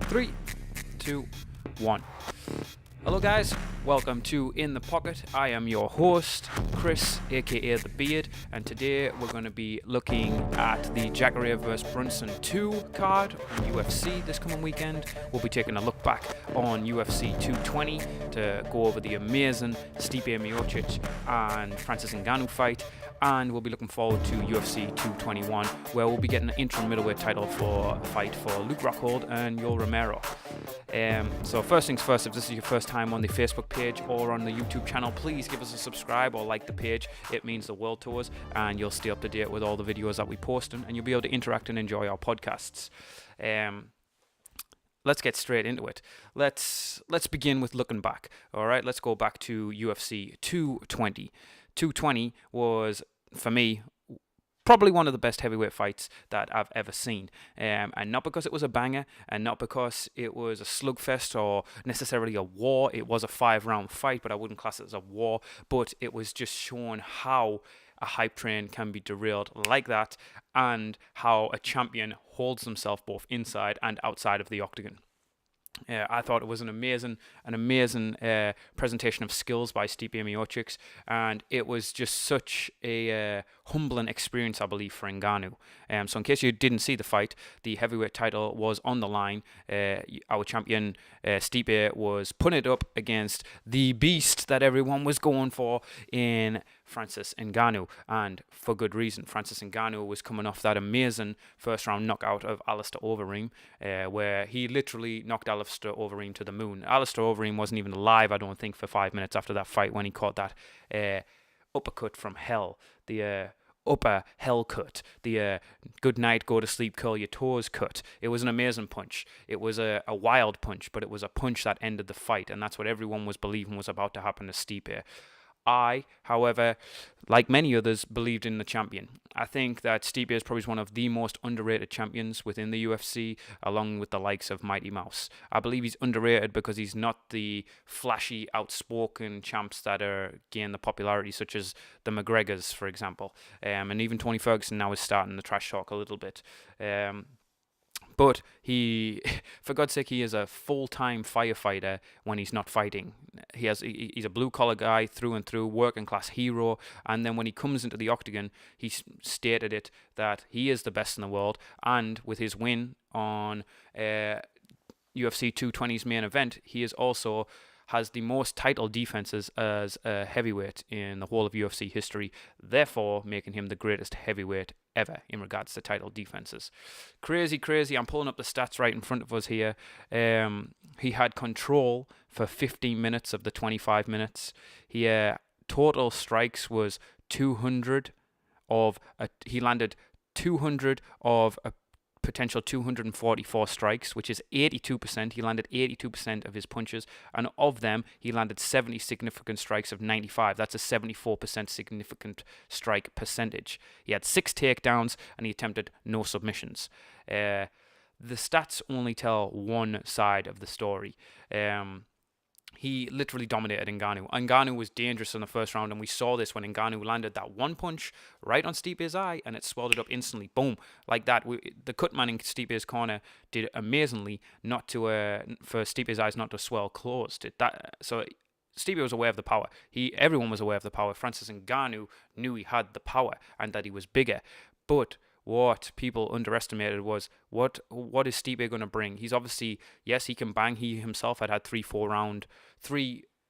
3, 2, 1. Hello guys, welcome to In the Pocket. I am your host, Chris, aka The Beard, and today we're going to be looking at the Jacare vs Brunson 2 card on UFC this coming weekend. We'll be taking a look back on UFC 220 to go over the amazing Stipe Miocic and Francis Ngannou fight, and we'll be looking forward to UFC 221, where we'll be getting an interim middleweight title fight for Luke Rockhold and Yoel Romero. So first things first, if this is your first time on the Facebook page or on the YouTube channel, please give us a subscribe or like the page. It means the world to us, and you'll stay up to date with all the videos that we post, and you'll be able to interact and enjoy our podcasts. Let's get straight into it. Let's begin with looking back. All right, let's go back to UFC 220. 220 was, for me, probably one of the best heavyweight fights that I've ever seen. And not because it was a banger, and not because it was a slugfest or necessarily a war. It was a 5-round fight, but I wouldn't class it as a war. But it was just showing how a hype train can be derailed like that, and how a champion holds himself both inside and outside of the octagon. I thought it was an amazing presentation of skills by Stipe Miocic, and it was just such a humbling experience, I believe, for Ngannou. So in case you didn't see the fight, the heavyweight title was on the line. Our champion Stipe was putting it up against the beast that everyone was going for in Francis Ngannou, and for good reason. Francis Ngannou was coming off that amazing first-round knockout of Alistair Overeem, where he literally knocked Alistair Overeem to the moon. Alistair Overeem wasn't even alive, I don't think, for 5 minutes after that fight when he caught that uppercut from hell, the upper hell cut, the good night, go to sleep, curl your toes cut. It was an amazing punch. It was a wild punch, but it was a punch that ended the fight, and that's what everyone was believing was about to happen to Stipe. I, however, like many others, believed in the champion. I think that Stipe is probably one of the most underrated champions within the UFC, along with the likes of Mighty Mouse. I believe he's underrated because he's not the flashy, outspoken champs that are gaining the popularity, such as the McGregors, for example. And even Tony Ferguson now is starting the trash talk a little bit. But he, for God's sake, he is a full-time firefighter when he's not fighting. He's a blue-collar guy through and through, working-class hero. And then when he comes into the octagon, he stated it that he is the best in the world. And with his win on UFC 220's main event, he is also has the most title defenses as a heavyweight in the whole of UFC history, therefore making him the greatest heavyweight ever in regards to title defenses. Crazy. I'm pulling up the stats right in front of us here. He had control for 15 minutes of the 25 minutes. Total strikes was 200 he landed 200 of a potential 244 strikes, which is 82%. He landed 82% of his punches, and of them, he landed 70 significant strikes of 95. That's a 74% significant strike percentage. He had 6 takedowns, and he attempted no submissions. The stats only tell one side of the story. He literally dominated Ngannou. Ngannou was dangerous in the first round, and we saw this when Ngannou landed that one punch right on Stipe's eye, and it swelled it up instantly. Boom, like that. The cut man in Stipe's corner did amazingly for Stipe's eyes not to swell closed. So Stipe was aware of the power. Everyone was aware of the power. Francis Ngannou knew he had the power and that he was bigger, but what people underestimated was what is Stipe going to bring? He's obviously, yes, he can bang. He himself had 3 first-round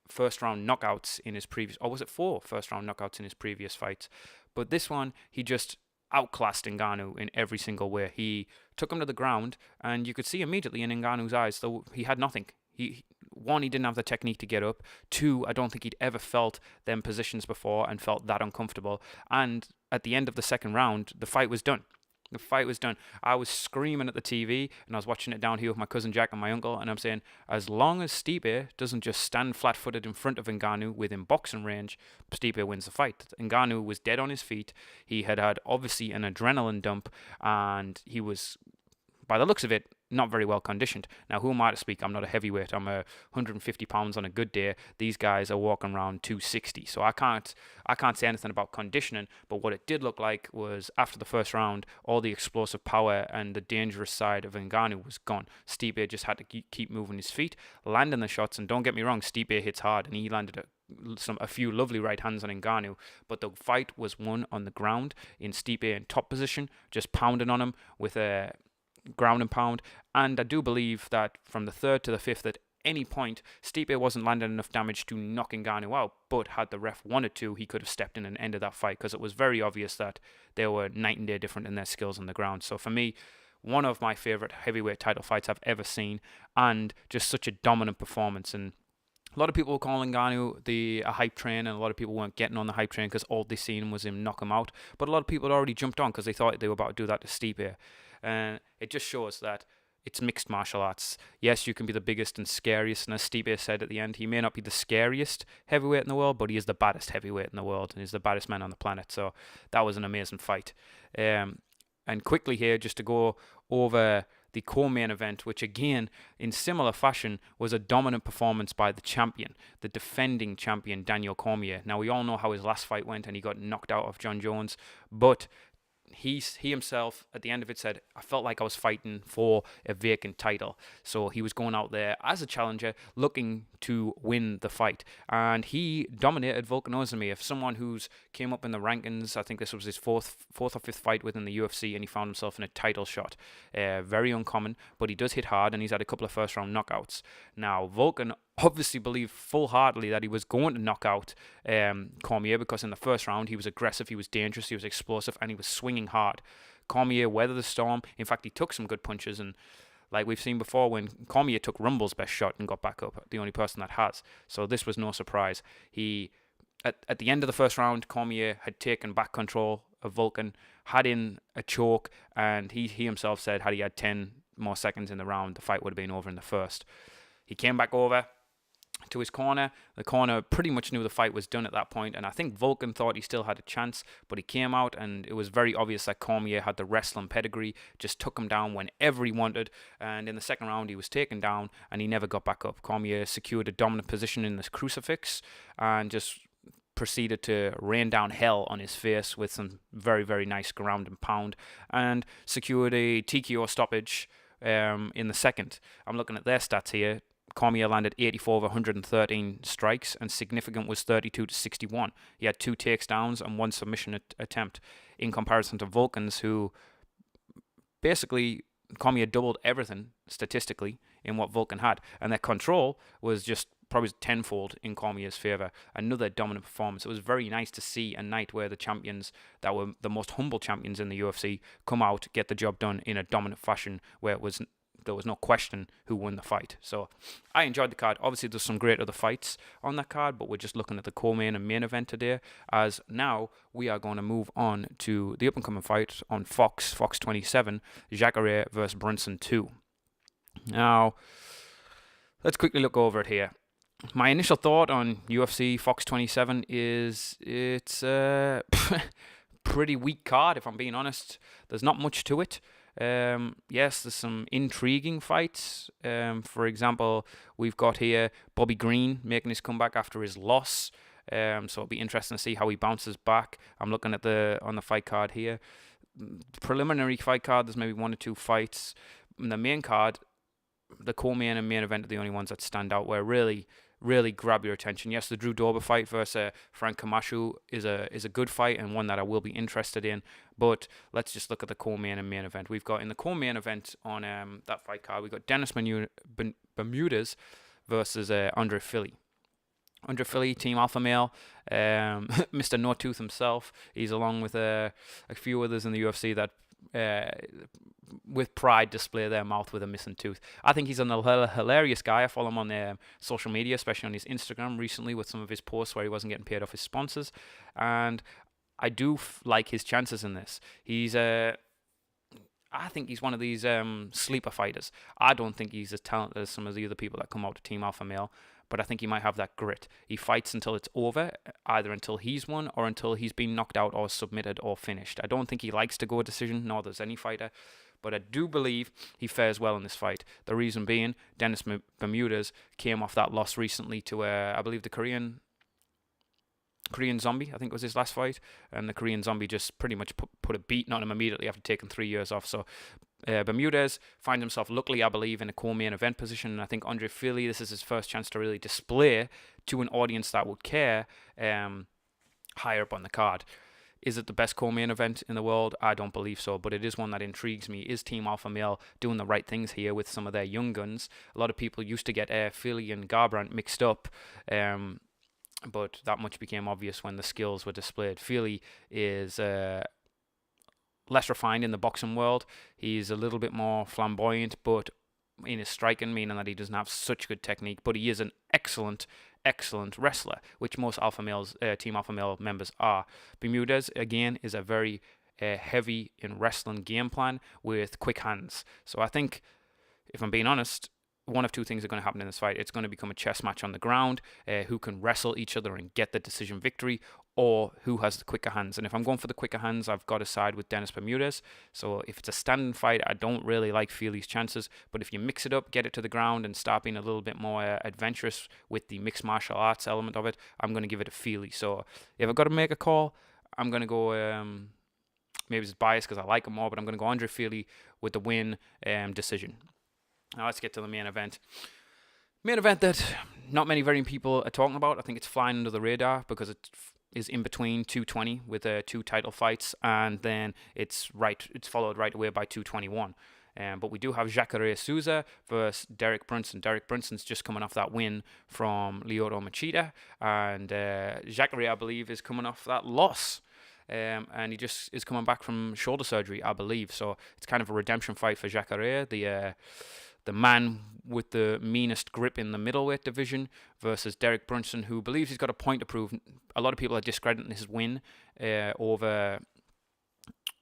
knockouts in his previous, or was it 4 first-round knockouts in his previous fights? But this one, he just outclassed Ngannou in every single way. He took him to the ground, and you could see immediately in Ngannou's eyes, though he had nothing. He didn't have the technique to get up. 2, I don't think he'd ever felt them positions before and felt that uncomfortable. And at the end of the second round, the fight was done. I was screaming at the TV, and I was watching it down here with my cousin Jack and my uncle, and I'm saying, as long as Stipe doesn't just stand flat-footed in front of Ngannou within boxing range, Stipe wins the fight. Ngannou was dead on his feet. He had obviously an adrenaline dump, and he was, by the looks of it, not very well conditioned. Now, who am I to speak? I'm not a heavyweight. I'm 150 pounds on a good day. These guys are walking around 260. So I can't say anything about conditioning. But what it did look like was after the first round, all the explosive power and the dangerous side of Ngannou was gone. Stipe just had to keep moving his feet, landing the shots. And don't get me wrong, Stipe hits hard, and he landed a few lovely right hands on Ngannou, but the fight was won on the ground in Stipe in top position, just pounding on him with a ground and pound. And I do believe that from the third to the fifth, at any point, Stipe wasn't landing enough damage to knock Ngannou out, but had the ref wanted to, he could have stepped in and ended that fight, because it was very obvious that they were night and day different in their skills on the ground. So for me, one of my favourite heavyweight title fights I've ever seen, and just such a dominant performance. And a lot of people were calling Ngannou a hype train, and a lot of people weren't getting on the hype train because all they seen was him knock him out. But a lot of people had already jumped on because they thought they were about to do that to Stipe. And it just shows that it's mixed martial arts. Yes, you can be the biggest and scariest, and as Stipe said at the end, he may not be the scariest heavyweight in the world, but he is the baddest heavyweight in the world, and he's the baddest man on the planet. So that was an amazing fight. And quickly here, just to go over the co-main event, which again, in similar fashion, was a dominant performance by the champion, the defending champion, Daniel Cormier. Now, we all know how his last fight went, and he got knocked out of John Jones, but he himself, at the end of it, said, I felt like I was fighting for a vacant title. So he was going out there as a challenger, looking to win the fight. And he dominated Volkan Oezdemir, someone who's came up in the rankings. I think this was his fourth or fifth fight within the UFC, and he found himself in a title shot. Very uncommon, but he does hit hard, and he's had a couple of first-round knockouts. Now, Volkan obviously believed full-heartedly that he was going to knock out Cormier, because in the first round he was aggressive, he was dangerous, he was explosive, and he was swinging hard. Cormier weathered the storm. In fact, he took some good punches, and like we've seen before, when Cormier took Rumble's best shot and got back up, the only person that has. So this was no surprise. At the end of the first round, Cormier had taken back control of Volkan, had in a choke, and he himself said had he had 10 more seconds in the round, the fight would have been over in the first. He came back over to his corner. The corner pretty much knew the fight was done at that point, and I think Volkan thought he still had a chance, but he came out, and it was very obvious that Cormier had the wrestling pedigree, just took him down whenever he wanted, and in the second round he was taken down, and he never got back up. Cormier secured a dominant position in this crucifix, and just proceeded to rain down hell on his face with some very, very nice ground and pound, and secured a TKO stoppage in the second. I'm looking at their stats here. Cormier landed 84 of 113 strikes, and significant was 32 to 61. He had 2 takedowns and 1 submission attempt, in comparison to Volkan's, who basically Cormier doubled everything statistically in what Volkan had, and their control was just probably tenfold in Cormier's favor. Another dominant performance. It was very nice to see a night where the champions that were the most humble champions in the UFC come out, get the job done in a dominant fashion, where there was no question who won the fight. So I enjoyed the card. Obviously, there's some great other fights on that card, but we're just looking at the co-main and main event today, as now we are going to move on to the up-and-coming fight on Fox 27, Jacare versus Brunson 2. Now, let's quickly look over it here. My initial thought on UFC Fox 27 is it's a pretty weak card, if I'm being honest. There's not much to it. Yes, there's some intriguing fights. For example, we've got here Bobby Green making his comeback after his loss. So it'll be interesting to see how he bounces back. I'm looking at on the fight card here. Preliminary fight card, there's maybe 1 or 2 fights. In the main card, the co-main and main event are the only ones that stand out, where really grab your attention. Yes, the Drew Dober fight versus Frank Camacho is a good fight, and one that I will be interested in. But let's just look at the co-main and main event. We've got in the co-main event on that fight card, we've got Dennis Bermudez versus Andre Fili. Andre Fili, Team Alpha Male, Mr. No Tooth himself. He's along with a few others in the UFC that with pride display their mouth with a missing tooth. I think he's a hilarious guy. I follow him on social media, especially on his Instagram recently, with some of his posts where he wasn't getting paid off his sponsors, and I do like his chances in this. I think he's one of these sleeper fighters. I don't think he's as talented as some of the other people that come out to Team Alpha Male, but I think he might have that grit. He fights until it's over, either until he's won or until he's been knocked out or submitted or finished. I don't think he likes to go a decision, nor does any fighter, but I do believe he fares well in this fight. The reason being, Dennis Bermudez came off that loss recently to, I believe, the Korean Zombie, I think was his last fight, and the Korean Zombie just pretty much put a beating on him immediately after taking 3 years off. So Bermudez finds himself, luckily, I believe, in a co-main event position, and I think Andre Fili, this is his first chance to really display to an audience that would care higher up on the card. Is it the best co-main event in the world? I don't believe so, but it is one that intrigues me. Is Team Alpha Male doing the right things here with some of their young guns? A lot of people used to get Fili and Garbrandt mixed up, but that much became obvious when the skills were displayed. Fili is less refined in the boxing world. He's a little bit more flamboyant, but in his striking, meaning that he doesn't have such good technique, but he is an excellent wrestler, which most Team Alpha Male members are. Bermudez, again, is a very heavy in wrestling game plan with quick hands. So I think, if I'm being honest, one of two things are going to happen in this fight. It's going to become a chess match on the ground, who can wrestle each other and get the decision victory, or who has the quicker hands. And if I'm going for the quicker hands, I've got to side with Dennis Bermudez. So if it's a standing fight, I don't really like Fili's chances. But if you mix it up, get it to the ground, and start being a little bit more adventurous with the mixed martial arts element of it, I'm going to give it to Fili. So if I've got to make a call, I'm going to go, maybe it's biased because I like him more, but I'm going to go Andre Fili with the win decision. Now let's get to the main event. Main event that not many very people are talking about. I think it's flying under the radar because it is in between 220 with 2 title fights, and then it's followed right away by 221. But we do have Jacare Souza versus Derek Brunson. Derek Brunson's just coming off that win from Lyoto Machida, and Jacare, I believe, is coming off that loss. And he just is coming back from shoulder surgery, I believe. So it's kind of a redemption fight for Jacare, the man with the meanest grip in the middleweight division, versus Derek Brunson, who believes he's got a point to prove. A lot of people are discrediting his win over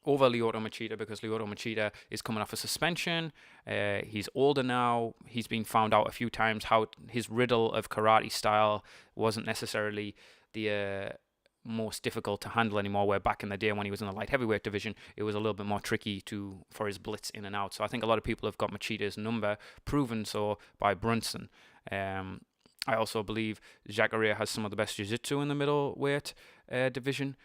Lyoto Machida because Lyoto Machida is coming off a suspension. He's older now. He's been found out a few times how his riddle of karate style wasn't necessarily the most difficult to handle anymore, where back in the day when he was in the light heavyweight division, it was a little bit more tricky for his blitz in and out. So I think a lot of people have got Machida's number, proven so by Brunson. I also believe Jacare has some of the best jiu-jitsu in the middleweight division.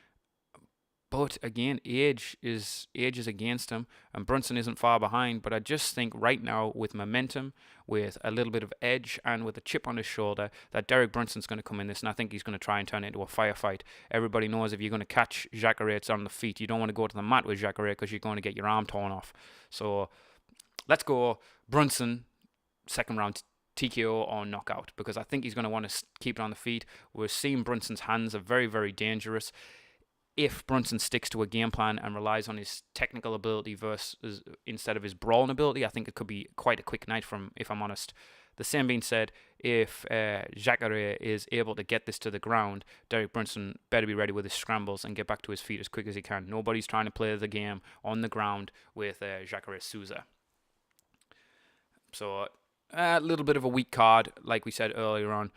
But again, age is against him, and Brunson isn't far behind. But I just think right now, with momentum, with a little bit of edge, and with a chip on his shoulder, that Derek Brunson's going to come in this, and I think he's going to try and turn it into a firefight. Everybody knows if you're going to catch Jacare, it's on the feet. You don't want to go to the mat with Jacare because you're going to get your arm torn off. So let's go Brunson, second round TKO or knockout, because I think he's going to want to keep it on the feet. We're seeing Brunson's hands are very, very dangerous. If Brunson sticks to a game plan and relies on his technical ability instead of his brawling ability, I think it could be quite a quick night for him, if I'm honest. The same being said, if Jacare is able to get this to the ground, Derek Brunson better be ready with his scrambles and get back to his feet as quick as he can. Nobody's trying to play the game on the ground with Jacare Souza. So a little bit of a weak card, like we said earlier on.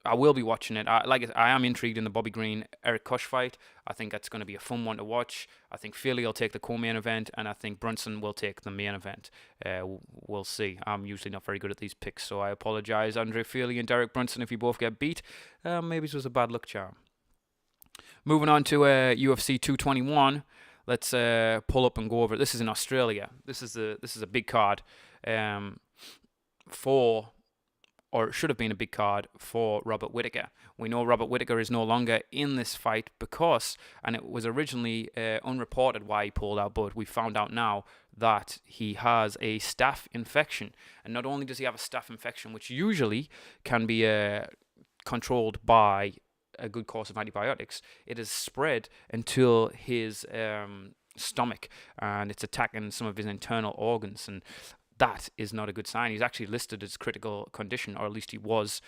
I will be watching it. I am intrigued in the Bobby Green Eric Kush fight. I think that's going to be a fun one to watch. I think Fili will take the co-main event, and I think Brunson will take the main event. We'll see. I'm usually not very good at these picks, so I apologize, Andre Fili and Derek Brunson, if you both get beat. Maybe it was a bad luck charm. Moving on to UFC 221. Let's pull up and go over it. This is in Australia. This is a big card or it should have been a big card for Robert Whittaker. We know Robert Whittaker is no longer in this fight because, and it was originally unreported why he pulled out, but we found out now that he has a staph infection. And not only does he have a staph infection, which usually can be controlled by a good course of antibiotics, it has spread until his stomach, and it's attacking some of his internal organs, and that is not a good sign. He's actually listed as critical condition, or at least he was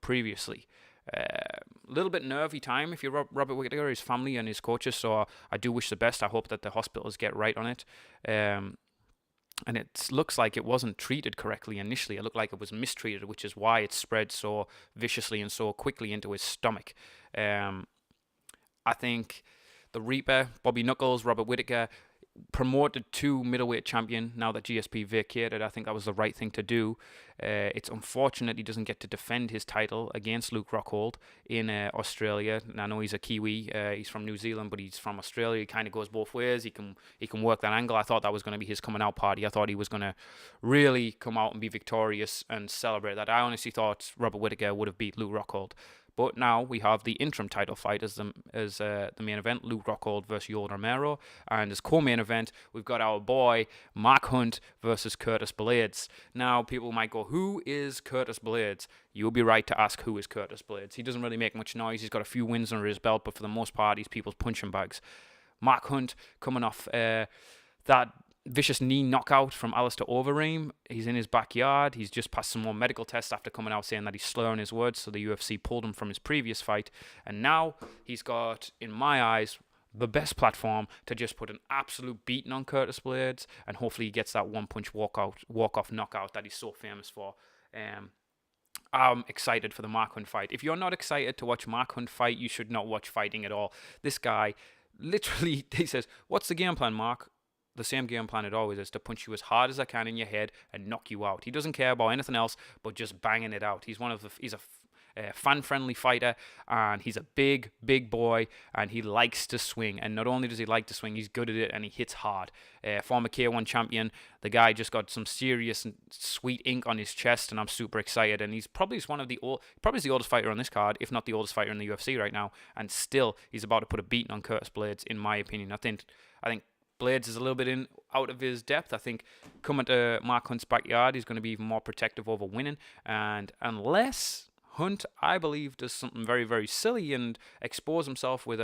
previously. A little bit nervy time if you're Robert Whittaker, his family and his coaches, so I do wish the best. I hope that the hospitals get right on it. And it looks like it wasn't treated correctly initially. It looked like it was mistreated, which is why it spread so viciously and so quickly into his stomach. I think the Reaper, Bobby Knuckles, Robert Whittaker, promoted to middleweight champion now that GSP vacated. I think that was the right thing to do. It's unfortunate he doesn't get to defend his title against Luke Rockhold in Australia. And I know he's a Kiwi. He's from New Zealand, but he's from Australia. He kind of goes both ways. He can work that angle. I thought that was going to be his coming out party. I thought he was going to really come out and be victorious and celebrate that. I honestly thought Robert Whittaker would have beat Luke Rockhold. But now we have the interim title fight as the main event, Luke Rockhold versus Yoel Romero. And as co-main event, we've got our boy Mark Hunt versus Curtis Blaydes. Now, people might go, who is Curtis Blaydes? You'll be right to ask who is Curtis Blaydes. He doesn't really make much noise. He's got a few wins under his belt, but for the most part, he's people's punching bags. Mark Hunt coming off that vicious knee knockout from Alistair Overeem. He's in his backyard. He's just passed some more medical tests after coming out saying that he's slurring his words, so the UFC pulled him from his previous fight. And now he's got, in my eyes, the best platform to just put an absolute beating on Curtis Blaydes, and hopefully he gets that one-punch walk-off knockout that he's so famous for. I'm excited for the Mark Hunt fight. If you're not excited to watch Mark Hunt fight, you should not watch fighting at all. This guy, literally, he says, "What's the game plan, Mark?" The same game plan it always is, to punch you as hard as I can in your head and knock you out. He doesn't care about anything else but just banging it out. He's a fan-friendly fighter, and he's a big boy, and he likes to swing. And not only does he like to swing, he's good at it, and he hits hard. Former K1 champion, the guy just got some serious and sweet ink on his chest, and I'm super excited. And he's probably the oldest fighter on this card, if not the oldest fighter in the UFC right now. And still, he's about to put a beating on Curtis Blaydes, in my opinion. I think Blaydes is a little bit out of his depth. I think coming to Mark Hunt's backyard, he's going to be even more protective over winning. And unless Hunt, I believe, does something very, very silly and expose himself with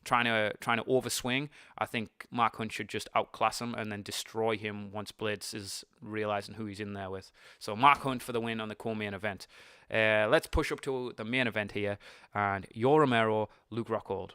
trying to overswing, I think Mark Hunt should just outclass him and then destroy him once Blaydes is realizing who he's in there with. So Mark Hunt for the win on the co-main event. Let's push up to the main event here, and Yoel Romero, Luke Rockhold.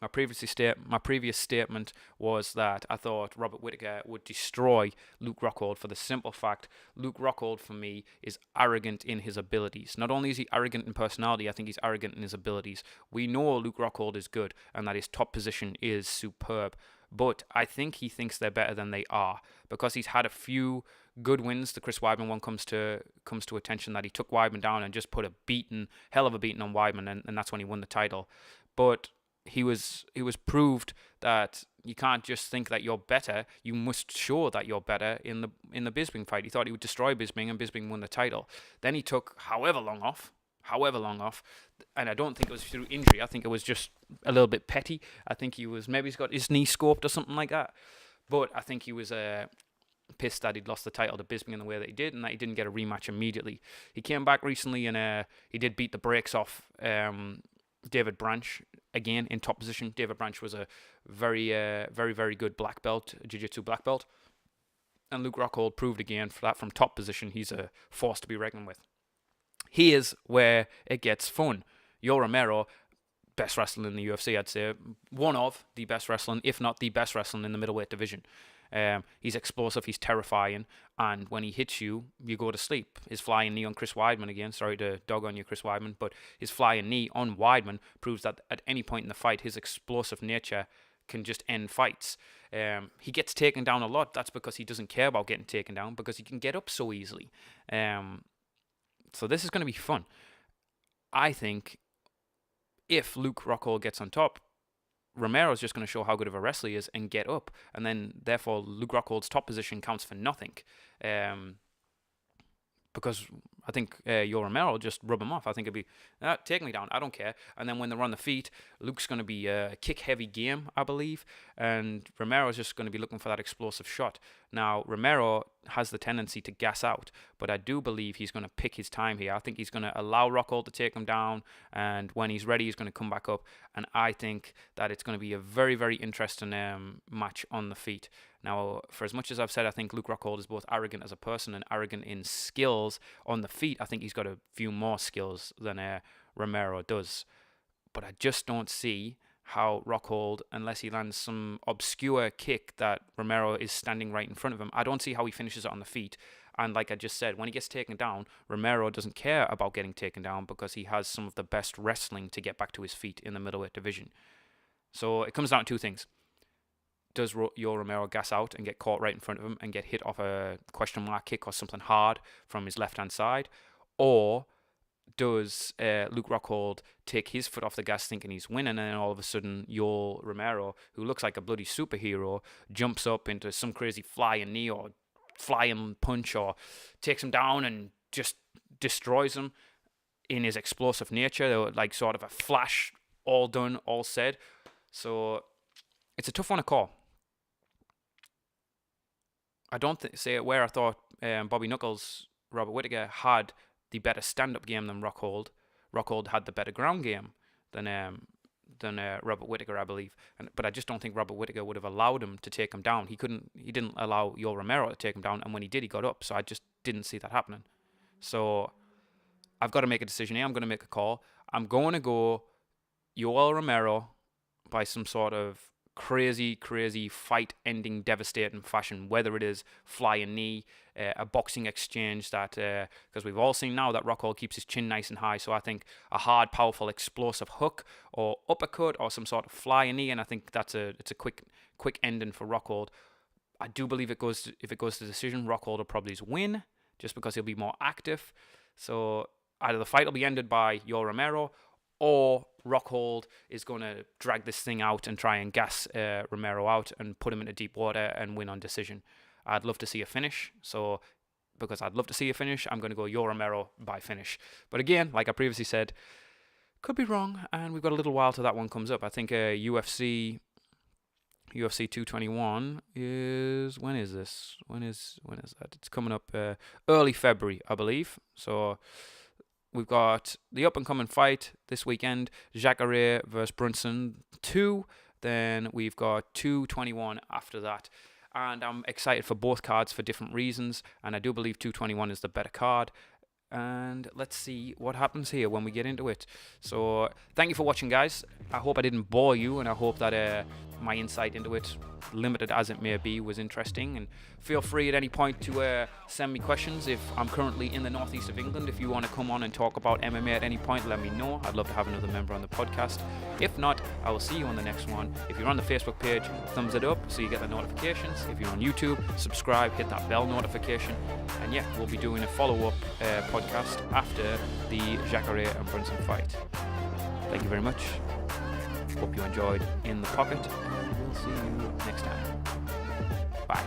My previous statement was that I thought Robert Whittaker would destroy Luke Rockhold for the simple fact Luke Rockhold, for me, is arrogant in his abilities. Not only is he arrogant in personality, I think he's arrogant in his abilities. We know Luke Rockhold is good and that his top position is superb, but I think he thinks they're better than they are because he's had a few good wins. The Chris Weidman one comes to attention, that he took Weidman down and just put a hell of a beating on Weidman, and that's when he won the title. But he was proved that you can't just think that you're better. You must show that you're better in the Bisping fight. He thought he would destroy Bisping, and Bisping won the title. Then he took however long off, and I don't think it was through injury. I think it was just a little bit petty. I think maybe he's got his knee scoped or something like that. But I think he was pissed that he'd lost the title to Bisping in the way that he did, and that he didn't get a rematch immediately. He came back recently, and he did beat the brakes off David Branch again in top position. David Branch was a very good black belt, jiu-jitsu black belt, and Luke Rockhold proved again for that from top position he's a force to be reckoned with. Here's where it gets fun. Yoel Romero, best wrestler in the UFC, I'd say, one of the best wrestling, if not the best wrestling in the middleweight division. He's explosive, he's terrifying, and when he hits you, you go to sleep. His flying knee on Chris Weidman again, sorry to dog on you, Chris Weidman, but his flying knee on Weidman proves that at any point in the fight, his explosive nature can just end fights. He gets taken down a lot. That's because he doesn't care about getting taken down, because he can get up so easily. So this is going to be fun. I think if Luke Rockhold gets on top, Romero's just going to show how good of a wrestler he is and get up. And then, therefore, Luke Rockhold's top position counts for nothing. Because I think Yoel Romero will just rub him off. I think it'll be, take me down, I don't care. And then when they're on the feet, Luke's going to be a kick-heavy game, I believe. And Romero's just going to be looking for that explosive shot. Now, Romero has the tendency to gas out, but I do believe he's going to pick his time here. I think he's going to allow Rockhold to take him down, and when he's ready, he's going to come back up. And I think that it's going to be a very, very interesting match on the feet. Now, for as much as I've said, I think Luke Rockhold is both arrogant as a person and arrogant in skills on the feet, I think he's got a few more skills than Romero does. But I just don't see how Rockhold, unless he lands some obscure kick that Romero is standing right in front of him, I don't see how he finishes it on the feet. And like I just said, when he gets taken down, Romero doesn't care about getting taken down because he has some of the best wrestling to get back to his feet in the middleweight division. So it comes down to two things. does Yoel Romero gas out and get caught right in front of him and get hit off a question mark kick or something hard from his left-hand side? Or does Luke Rockhold take his foot off the gas thinking he's winning, and then all of a sudden Yoel Romero, who looks like a bloody superhero, jumps up into some crazy flying knee or flying punch or takes him down and just destroys him in his explosive nature, like sort of a flash, all done, all said. So it's a tough one to call. I don't say it where I thought Bobby Knuckles, Robert Whittaker, had the better stand-up game than Rockhold. Rockhold had the better ground game than Robert Whittaker, I believe. But I just don't think Robert Whittaker would have allowed him to take him down. He didn't allow Yoel Romero to take him down, and when he did, he got up. So I just didn't see that happening. So I've got to make a decision here. I'm going to make a call. I'm going to go Yoel Romero by some sort of crazy fight-ending, devastating fashion, whether it is flying knee, a boxing exchange that, because we've all seen now that Rockhold keeps his chin nice and high, so I think a hard, powerful, explosive hook or uppercut or some sort of flying knee, and I think it's a quick ending for Rockhold. I do believe if it goes to decision, Rockhold will probably win, just because he'll be more active. So either the fight will be ended by Yoel Romero, or Rockhold is going to drag this thing out and try and gas Romero out and put him into deep water and win on decision. I'd love to see a finish. So because I'd love to see a finish, I'm going to go Yoel Romero by finish. But again, like I previously said, could be wrong, and we've got a little while till that one comes up. I think UFC 221 is, when is this? When is that? It's coming up early February, I believe. So we've got the up-and-coming fight this weekend, Jacare versus Brunson 2. Then we've got 221 after that. And I'm excited for both cards for different reasons. And I do believe 221 is the better card. And let's see what happens here when we get into it. So thank you for watching, guys. I hope I didn't bore you, and I hope that my insight into it, limited as it may be, was interesting. And feel free at any point to send me questions. If I'm currently in the northeast of England, if you want to come on and talk about MMA at any point, let me know. I'd love to have another member on the podcast. If not, I will see you on the next one. If you're on the Facebook page, thumbs it up so you get the notifications. If you're on YouTube, subscribe, hit that bell notification. And yeah, we'll be doing a follow-up podcast after the Jacare and Brunson fight. Thank you very much. Hope you enjoyed In the Pocket, and we'll see you next time. Bye.